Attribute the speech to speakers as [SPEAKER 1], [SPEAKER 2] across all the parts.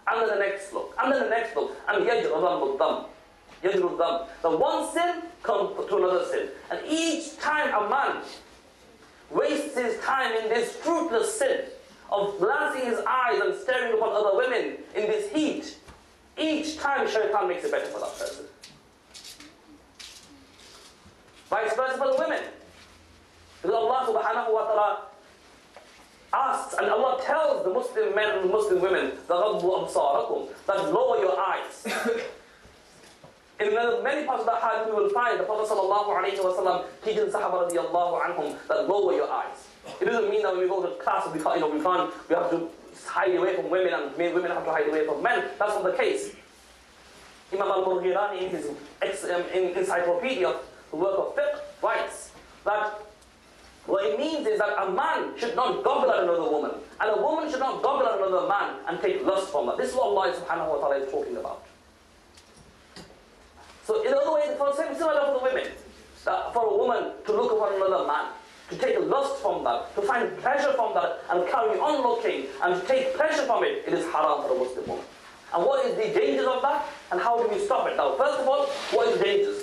[SPEAKER 1] and then the next look, and then the next look, and yajru dham. The one sin comes to another sin. And each time a man wastes his time in this fruitless sin of glancing his eyes and staring upon other women in this heat, each time shaytan makes it better for that person. Vice versa for the women. Because Allah subhanahu wa ta'ala asks, and Allah tells the Muslim men and the Muslim women, that lower your eyes. In many parts of the hadith we will find the Prophet sallallahu alayhi wa sallam teaching the Sahaba radiallahu anhum that lower your eyes. It doesn't mean that when we go to class we have to hide away from women and women have to hide away from men. That's not the case. Imam al-Mughirani in his encyclopedia, the work of fiqh, writes that what it means is that a man should not goggle at another woman, and a woman should not goggle at another man and take lust from her. This is what Allah subhanahu wa ta'ala is talking about. So in other words, for similar for the women, that for a woman to look upon another man, to take lust from that, to find pleasure from that, and carry on looking, and to take pleasure from it, it is haram for a Muslim woman. And what is the dangers of that, and how do we stop it? Now, first of all, what is the dangers?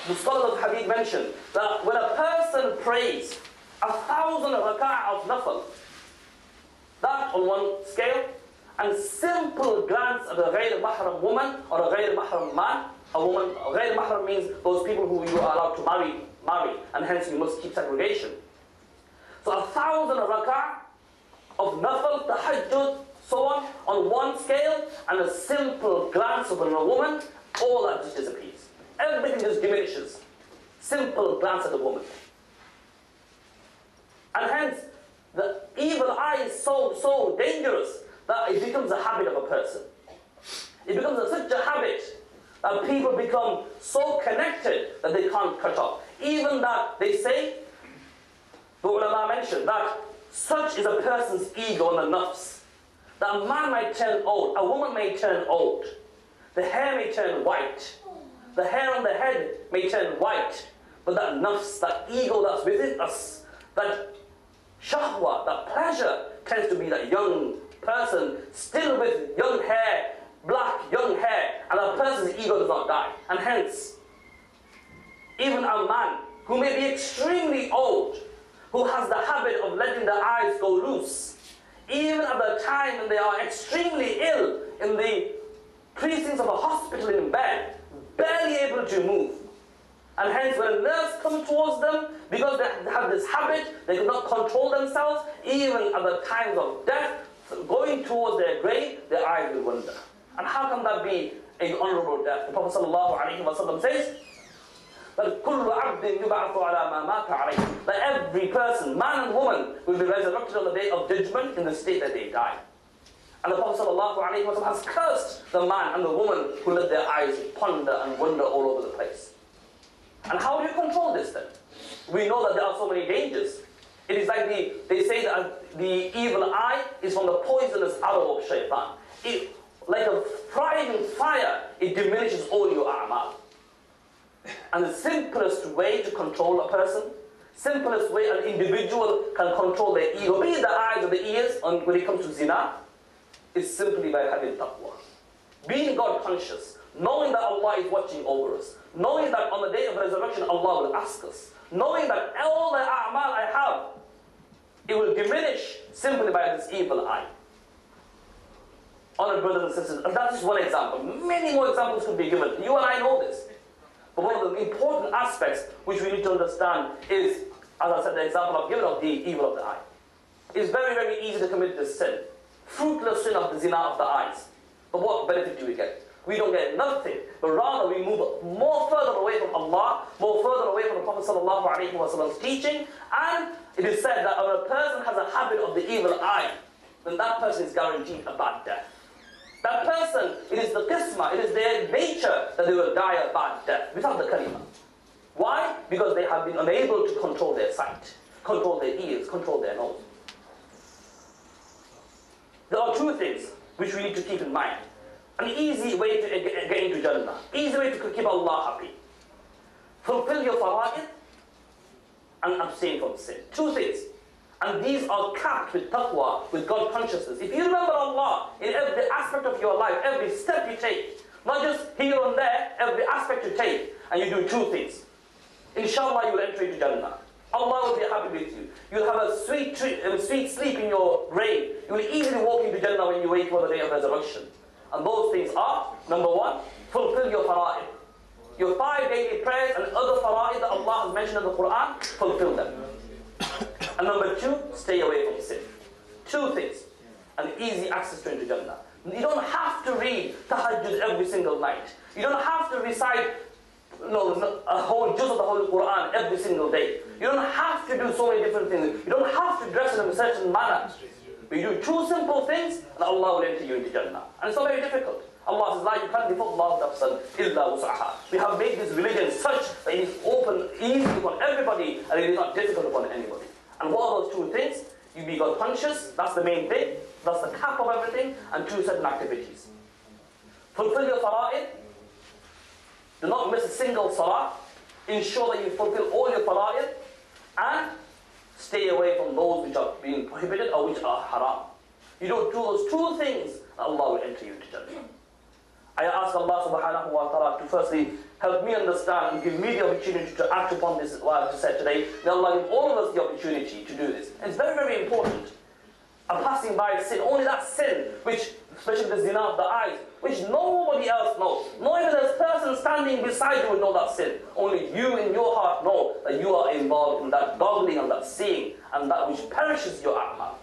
[SPEAKER 1] The scholars of hadith mentioned that when a person prays 1,000 raka'ah of nafal, that on one scale, and simple glance at a ghayr mahram woman or a ghayr mahram man, a woman, ghayr mahram means those people who you are allowed to marry, and hence you must keep segregation. So 1,000 raka'ah of nafal, tahajjud, so on one scale, and a simple glance of a woman, all that just disappears. Everything just diminishes. Simple glance at a woman. And hence, the evil eye is so dangerous that it becomes a habit of a person. It becomes such a habit that people become so connected that they can't cut off. Even that they say, the ulama mentioned, that such is a person's ego and the nafs. That a man might turn old, a woman may turn old, the hair may turn white, the hair on the head may turn white, but that nafs, that ego that's within us, that shahwa, that pleasure, tends to be that young person still with young hair, black young hair, and that person's ego does not die. And hence, even a man who may be extremely old, who has the habit of letting the eyes go loose, even at the time when they are extremely ill in the precincts of a hospital in bed, barely able to move. And hence when a nurse comes towards them, because they have this habit, they cannot control themselves, even at the times of death, going towards their grave, their eyes will wander. And how can that be an honorable death? The Prophet ﷺ says that that every person, man and woman, will be resurrected on the day of judgment in the state that they die. And the Prophet ﷺ has cursed the man and the woman who let their eyes ponder and wander all over the place. And how do you control this then? We know that there are so many dangers. It is like they say that the evil eye is from the poisonous arrow of shaytan. Like a frying fire, it diminishes all your a'mal. And the simplest way to control a person, simplest way an individual can control their ego, be it the eyes or the ears, when it comes to zina, is simply by having taqwa. Being God conscious, knowing that Allah is watching over us, knowing that on the day of resurrection Allah will ask us, knowing that all the a'mal I have, it will diminish simply by this evil eye. Honored brothers and sisters, and that is one example. Many more examples could be given. You and I know this. But one of the important aspects which we need to understand is, as I said, the example I've given of the evil of the eye. It's very, very easy to commit this sin. Fruitless sin of the zina of the eyes. But what benefit do we get? We don't get nothing, but rather we move more further away from Allah, more further away from the Prophet ﷺ's teaching, and it is said that when a person has a habit of the evil eye, then that person is guaranteed a bad death. That person, it is the qismah, it is their nature that they will die a bad death, without the kalima. Why? Because they have been unable to control their sight, control their ears, control their nose. There are two things which we need to keep in mind. An easy way to get into Jannah, easy way to keep Allah happy. Fulfill your fara'id and abstain from sin. Two things. And these are capped with taqwa, with God consciousness. If you remember Allah in every aspect of your life, every step you take, not just here and there, every aspect you take, and you do two things, inshallah you will enter into Jannah. Allah will be happy with you. You'll have a sweet sleep in your grave. You will easily walk into Jannah when you wait for the day of resurrection. And those things are, number one, fulfill your fara'id. Your 5 daily prayers and other fara'id that Allah has mentioned in the Quran, fulfill them. And number two, stay away from sin. Two things. And easy access to into Jannah. You don't have to read tahajjud every single night. You don't have to recite a whole juz of the Holy Quran every single day. You don't have to do so many different things. You don't have to dress in a certain manner. But you do two simple things, and Allah will enter you into Jannah. And it's not very difficult. Allah says, "La yukallifu Allahu nafsan illa wus'aha." We have made this religion such that it is open, easy upon everybody, and it is not difficult upon anybody. And what are those two things? You be God conscious, that's the main thing. That's the cap of everything, and two certain activities. Fulfill your fara'id. Do not miss a single salah. Ensure that you fulfill all your fara'id. And stay away from those which are being prohibited or which are haram. You don't do those two things, Allah will enter you into Jannah. I ask Allah subhanahu wa ta'ala to firstly help me understand and give me the opportunity to act upon this, what I've said today. May Allah give all of us the opportunity to do this. And it's very, very important. A passing by sin, only that sin, which, especially the zina of the eyes, which nobody else knows. Not even the person standing beside you will know that sin. Only you in your heart know that you are involved in that goggling and that seeing and that which perishes your a'mal.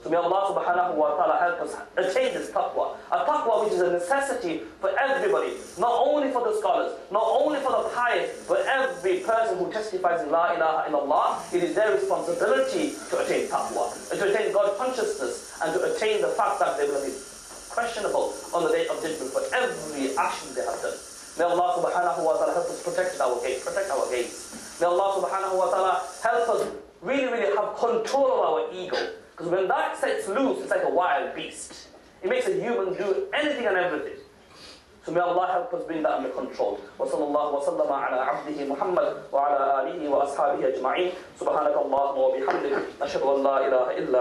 [SPEAKER 1] So may Allah subhanahu wa ta'ala help us attain this taqwa. A taqwa which is a necessity for everybody, not only for the scholars, not only for the pious, but every person who testifies in la ilaha illallah. It is their responsibility to attain taqwa, to attain God consciousness, and to attain the fact that they will be questionable on the day of judgment for every action they have done. May Allah subhanahu wa ta'ala help us protect our gaze. May Allah subhanahu wa ta'ala help us really, really have control of our ego. Because when that sets loose, it's like a wild beast. It makes a human do anything and everything. So may Allah help us bring that under control. وصلى الله وسلم على عبده محمد وعلى آله وأصحابه أجمعين. سبحانك اللهم وبحمدك نشهد أن لا إله إلا